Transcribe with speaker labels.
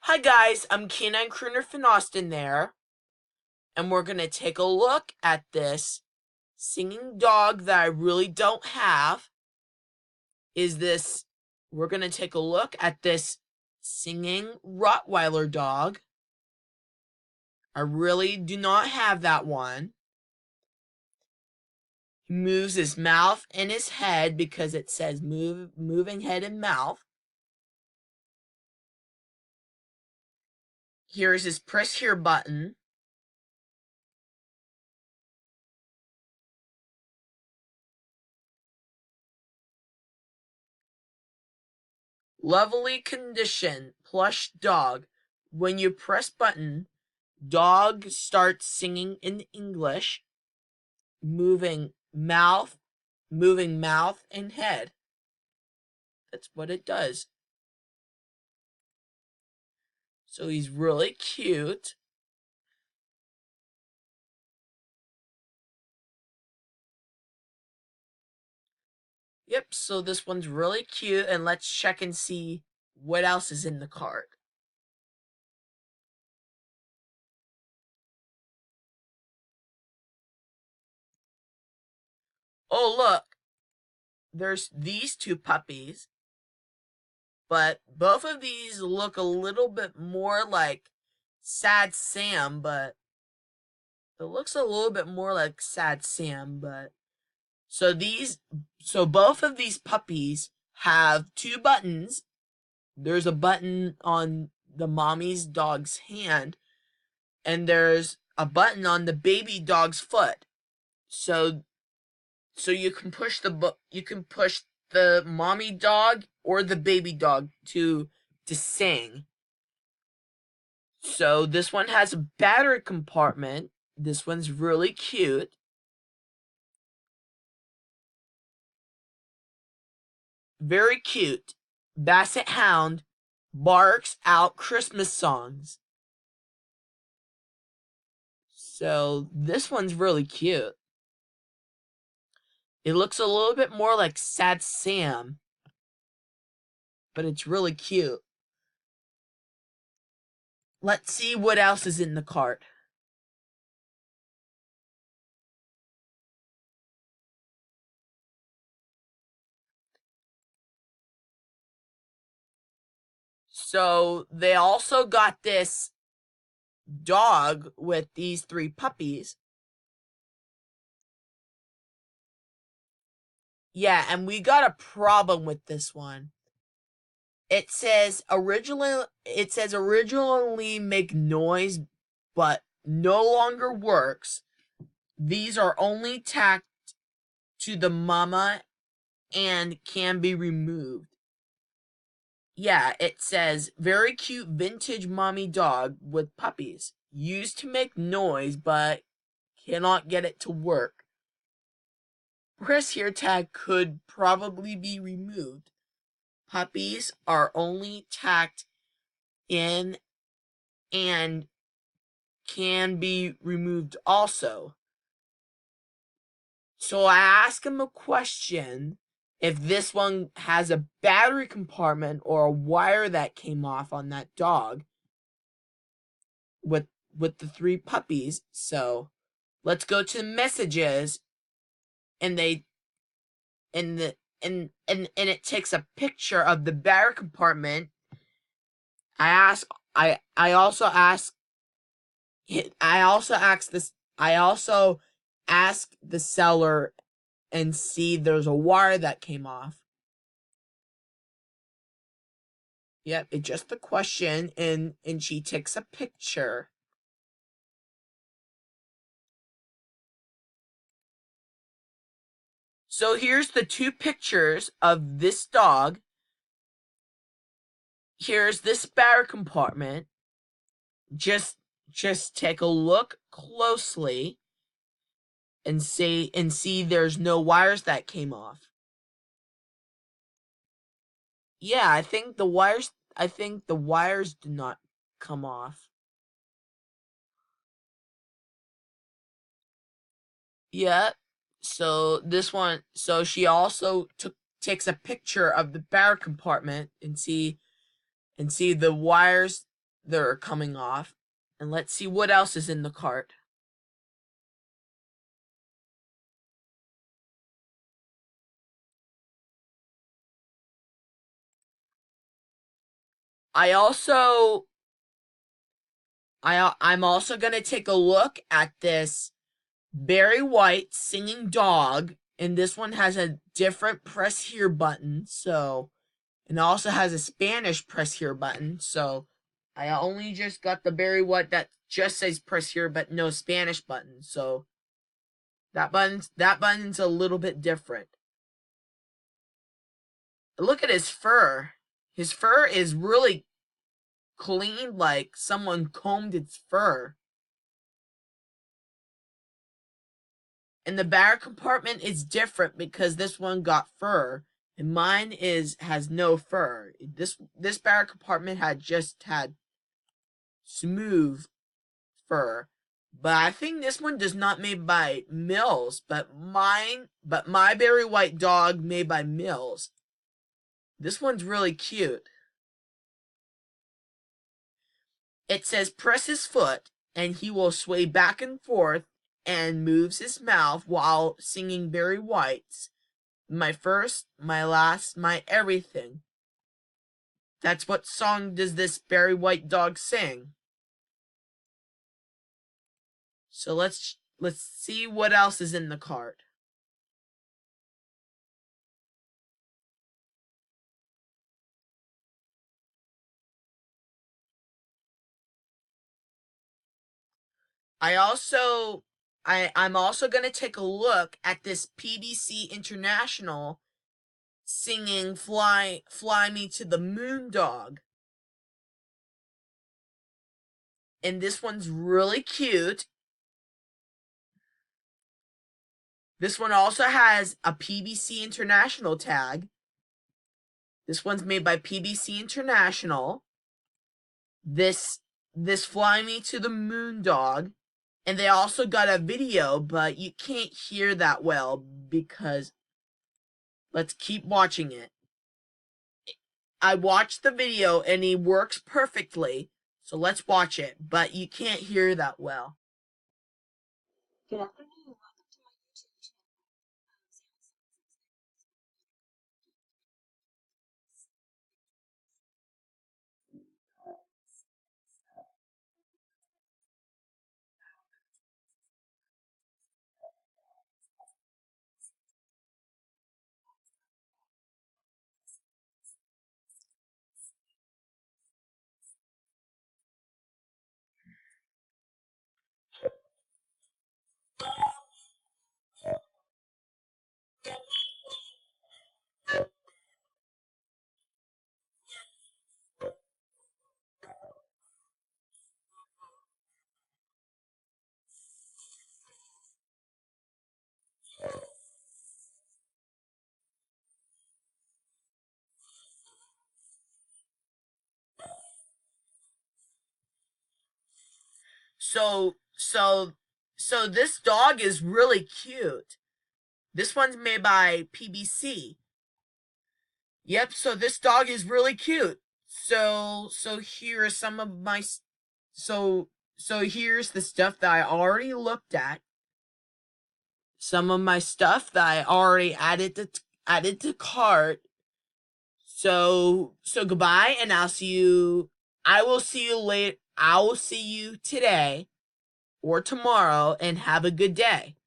Speaker 1: Hi guys, I'm Canine Crooner Finn Austin there, and we're gonna take a look at this singing dog that I really don't have. We're gonna take a look at this singing Rottweiler dog. I really do not have that one. He moves his mouth and his head because it says moving head and mouth. Here's his press here button. Lovely condition, plush dog. When you press button, dog starts singing in English, moving mouth, and head. That's what it does. So he's really cute. Yep, so this one's really cute, and let's check and see what else is in the cart. Oh, look, there's these two puppies, but both of these look a little bit more like Sad Sam, but it looks a little bit more like Sad Sam, but so both of these puppies have two buttons. There's a button on the mommy's dog's hand, and there's a button on the baby dog's foot. So you can push the mommy dog or the baby dog to sing. So this one has a battery compartment. This one's really cute. Very cute. Basset Hound barks out Christmas songs. So this one's really cute. It looks a little bit more like Sad Sam, but it's really cute. Let's see what else is in the cart. So they also got this dog with these three puppies. Yeah, and we got a problem with this one. It says originally make noise, but no longer works. These are only tacked to the mama and can be removed. Yeah, it says very cute vintage mommy dog with puppies. Used to make noise, but cannot get it to work. Press here tag could probably be removed. Puppies are only tacked in and can be removed also. So I asked him a question if this one has a battery compartment or a wire that came off on that dog with the three puppies. So let's go to messages, and they and the and it takes a picture of the battery compartment. I also asked the seller and see there's a wire that came off. Yep, it's just a question, and she takes a picture. So here's the two pictures of this dog. Here's this battery compartment. Just take a look closely and see there's no wires that came off. Yeah, I think the wires do not come off. Yeah. So this one, so she also takes a picture of the battery compartment and see the wires that are coming off. And let's see what else is in the cart. I'm also gonna take a look at this Barry White singing dog, and this one has a different press here button, so, and it also has a Spanish press here button, so I only just got the Barry White that just says press here but no Spanish button, so that button's a little bit different. Look at his fur. His fur is really clean, like someone combed its fur. And the barrel compartment is different because this one got fur, and mine has no fur. This barrel compartment had smooth fur. But I think this one does not made by Mills, but my Barry White dog made by Mills. This one's really cute. It says press his foot and he will sway back and forth and moves his mouth while singing Barry White's My First, My Last, My Everything. That's what song does this Barry White dog sing? So let's see what else is in the cart. I'm also going to take a look at this PBC International singing Fly Me to the Moon dog. And this one's really cute. This one also has a PBC International tag. This one's made by PBC International. This Fly Me to the Moon dog. And they also got a video, but you can't hear that well because let's keep watching it. I watched the video and he works perfectly, so let's watch it, but you can't hear that well.
Speaker 2: Good afternoon. Welcome to my YouTube channel.
Speaker 1: So this dog is really cute. This one's made by PBC. Yep, so this dog is really cute. So here are some of my so here's the stuff that I already looked at. Some of my stuff that I already added to cart. So goodbye, and I'll see you. I will see you later. I will see you today or tomorrow, and have a good day.